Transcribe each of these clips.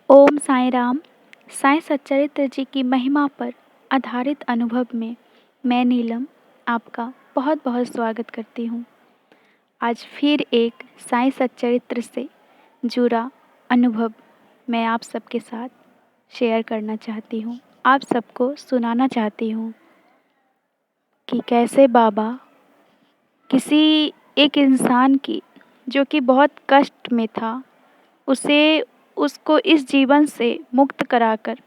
ओम साईं राम। साईं सच्चरित्र जी की महिमा पर आधारित अनुभव में मैं नीलम आपका बहुत बहुत स्वागत करती हूँ। आज फिर एक साईं सच्चरित्र से जुड़ा अनुभव मैं आप सबके साथ शेयर करना चाहती हूँ, आप सबको सुनाना चाहती हूँ कि कैसे बाबा किसी एक इंसान की जो कि बहुत कष्ट में था, उसे उसको इस जीवन से मुक्त कराकर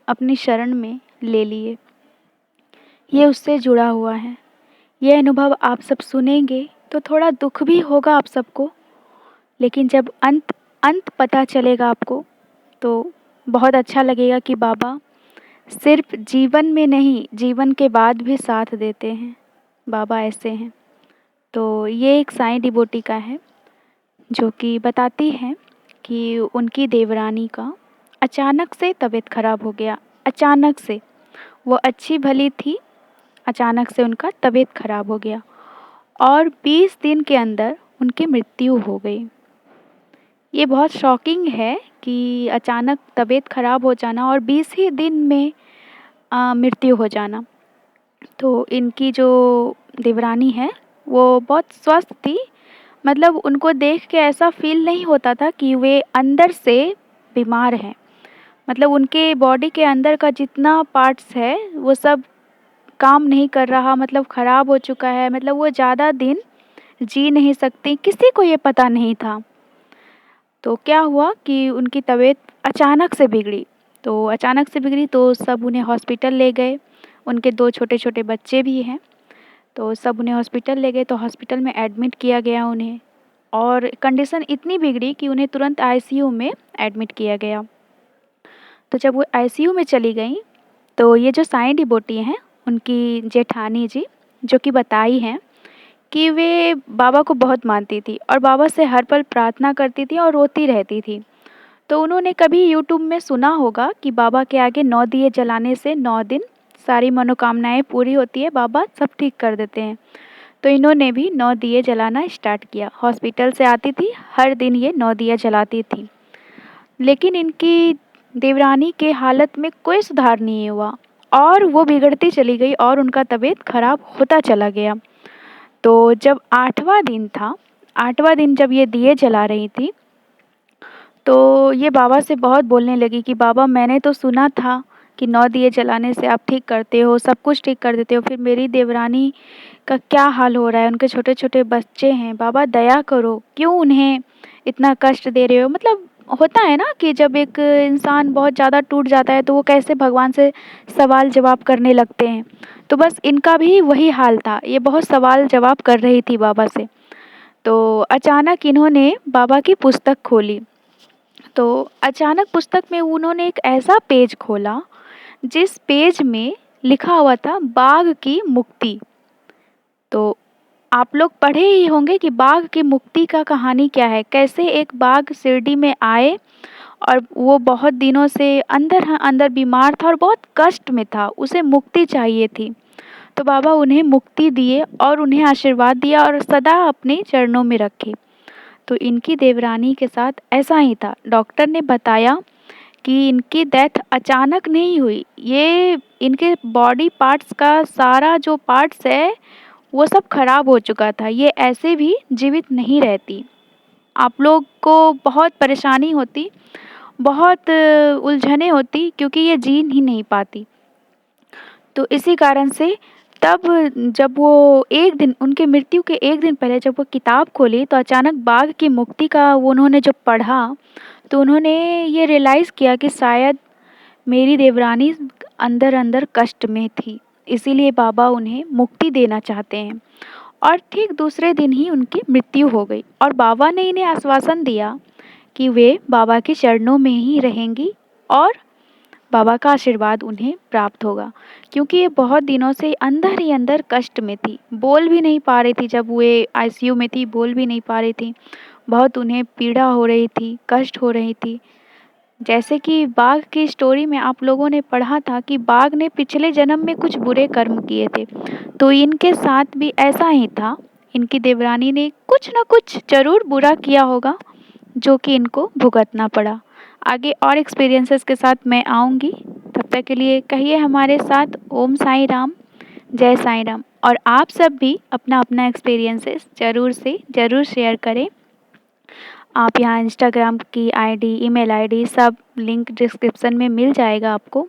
अपनी शरण में ले लिए। ये उससे जुड़ा हुआ है। ये अनुभव आप सब सुनेंगे तो थोड़ा दुख भी होगा आप सबको, लेकिन जब अंत अंत पता चलेगा आपको तो बहुत अच्छा लगेगा कि बाबा सिर्फ जीवन में नहीं, जीवन के बाद भी साथ देते हैं। बाबा ऐसे हैं। तो ये एक साईं डिवोटी का है जो कि बताती हैं कि उनकी देवरानी का अचानक से तबीयत खराब हो गया। अचानक से, वो अच्छी भली थी, अचानक से उनका तबीयत खराब हो गया और 20 दिन के अंदर उनकी मृत्यु हो गई। ये बहुत शॉकिंग है कि अचानक तबीयत खराब हो जाना और 20 ही दिन में मृत्यु हो जाना। तो इनकी जो देवरानी है वो बहुत स्वस्थ थी, मतलब उनको देख के ऐसा फील नहीं होता था कि वे अंदर से बीमार हैं। मतलब उनके बॉडी के अंदर का जितना पार्ट्स है वो सब काम नहीं कर रहा, मतलब ख़राब हो चुका है, मतलब वो ज़्यादा दिन जी नहीं सकती, किसी को ये पता नहीं था। तो क्या हुआ कि उनकी तबीयत अचानक से बिगड़ी। तो अचानक से बिगड़ी तो सब उन्हें हॉस्पिटल ले गए। उनके 2 छोटे-छोटे बच्चे भी हैं। तो सब उन्हें हॉस्पिटल ले गए, तो हॉस्पिटल में एडमिट किया गया उन्हें और कंडीशन इतनी बिगड़ी कि उन्हें तुरंत आईसीयू में एडमिट किया गया। तो जब वो आईसीयू में चली गईं, तो ये जो साईं डिवोटी हैं, उनकी जेठानी जी, जो कि बताई हैं कि वे बाबा को बहुत मानती थी और बाबा से हर पल प्रार्थना करती थी और रोती रहती थी। तो उन्होंने कभी यूट्यूब में सुना होगा कि बाबा के आगे 9 दिए जलाने से 9 दिन सारी मनोकामनाएँ पूरी होती है, बाबा सब ठीक कर देते हैं। तो इन्होंने भी 9 दिए जलाना स्टार्ट किया। हॉस्पिटल से आती थी, हर दिन ये 9 दिया जलाती थी। लेकिन इनकी देवरानी के हालत में कोई सुधार नहीं हुआ और वो बिगड़ती चली गई और उनका तबीयत खराब होता चला गया। तो जब 8वाँ दिन था, 8वाँ दिन जब ये दिए जला रही थी, तो ये बाबा से बहुत बोलने लगी कि बाबा मैंने तो सुना था कि 9 दिए जलाने से आप ठीक करते हो, सब कुछ ठीक कर देते हो, फिर मेरी देवरानी का क्या हाल हो रहा है, उनके छोटे-छोटे बच्चे हैं, बाबा दया करो, क्यों उन्हें इतना कष्ट दे रहे हो? मतलब होता है ना कि जब एक इंसान बहुत ज़्यादा टूट जाता है तो वो कैसे भगवान से सवाल जवाब करने लगते हैं। तो बस इनका भी वही हाल था, ये बहुत सवाल जवाब कर रही थी बाबा से। तो अचानक इन्होंने बाबा की पुस्तक खोली। तो अचानक पुस्तक में उन्होंने एक ऐसा पेज खोला जिस पेज में लिखा हुआ था बाघ की मुक्ति। तो आप लोग पढ़े ही होंगे कि बाघ की मुक्ति का कहानी क्या है, कैसे एक बाघ शिरडी में आए और वो बहुत दिनों से अंदर बीमार था और बहुत कष्ट में था, उसे मुक्ति चाहिए थी। तो बाबा उन्हें मुक्ति दिए और उन्हें आशीर्वाद दिया और सदा अपने चरणों में रखे। तो इनकी देवरानी के साथ ऐसा ही था। डॉक्टर ने बताया कि इनकी डेथ अचानक नहीं हुई, ये इनके बॉडी पार्ट्स का सारा जो पार्ट्स है वो सब खराब हो चुका था, ये ऐसे भी जीवित नहीं रहती। आप लोग को बहुत परेशानी होती, बहुत उलझनें होती क्योंकि ये जी ही नहीं पाती। तो इसी कारण से तब जब वो एक दिन, उनके मृत्यु के 1 दिन पहले जब वो किताब खोली तो अचानक बाघ की मुक्ति का वो उन्होंने जब पढ़ा तो उन्होंने ये रियलाइज़ किया कि शायद मेरी देवरानी अंदर-अंदर कष्ट में थी, इसीलिए बाबा उन्हें मुक्ति देना चाहते हैं। और ठीक दूसरे दिन ही उनकी मृत्यु हो गई और बाबा ने इन्हें आश्वासन दिया कि वे बाबा के चरणों में ही रहेंगी और बाबा का आशीर्वाद उन्हें प्राप्त होगा। क्योंकि ये बहुत दिनों से अंदर ही अंदर कष्ट में थी, बोल भी नहीं पा रही थी, जब वे आईसीयू में थी बोल भी नहीं पा रही थी, बहुत उन्हें पीड़ा हो रही थी, कष्ट हो रही थी। जैसे कि बाघ की स्टोरी में आप लोगों ने पढ़ा था कि बाघ ने पिछले जन्म में कुछ बुरे कर्म किए थे, तो इनके साथ भी ऐसा ही था। इनकी देवरानी ने कुछ न कुछ ज़रूर बुरा किया होगा जो कि इनको भुगतना पड़ा। आगे और एक्सपीरियंसेस के साथ मैं आऊँगी। तब तक के लिए कहिए हमारे साथ ओम साईं राम, जय साईं राम। और आप सब भी अपना अपना एक्सपीरियंसेस ज़रूर से ज़रूर शेयर करें। आप यहाँ इंस्टाग्राम की आईडी, ईमेल आईडी सब लिंक डिस्क्रिप्शन में मिल जाएगा आपको।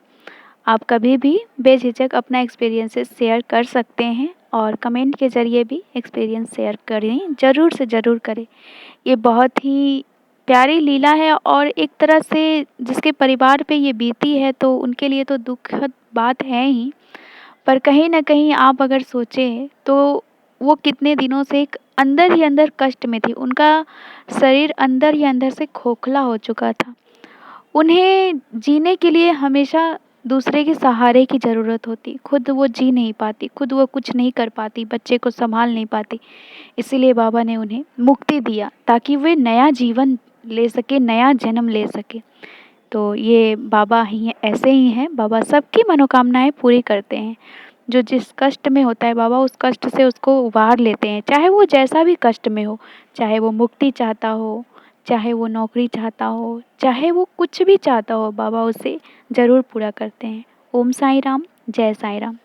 आप कभी भी बेझिझक अपना एक्सपीरियंसेस शेयर कर सकते हैं और कमेंट के ज़रिए भी एक्सपीरियंस शेयर करें, ज़रूर से ज़रूर करें। ये बहुत ही प्यारी लीला है और एक तरह से जिसके परिवार पे ये बीती है तो उनके लिए तो दुखद बात है ही, पर कहीं न कहीं आप अगर सोचें तो वो कितने दिनों से एक अंदर ही अंदर कष्ट में थी। उनका शरीर अंदर ही अंदर से खोखला हो चुका था। उन्हें जीने के लिए हमेशा दूसरे के सहारे की ज़रूरत होती। खुद वो जी नहीं पाती, खुद वो कुछ नहीं कर पाती, बच्चे को सँभाल नहीं पाती। इसीलिए बाबा ने उन्हें मुक्ति दिया ताकि वे नया जीवन ले सकें, नया जन्म ले सकें। तो ये बाबा ही ऐसे ही हैं, बाबा सबकी मनोकामनाएँ पूरी करते हैं। जो जिस कष्ट में होता है बाबा उस कष्ट से उसको उबार लेते हैं, चाहे वो जैसा भी कष्ट में हो, चाहे वो मुक्ति चाहता हो, चाहे वो नौकरी चाहता हो, चाहे वो कुछ भी चाहता हो, बाबा उसे ज़रूर पूरा करते हैं। ओम साईं राम, जय साईं राम।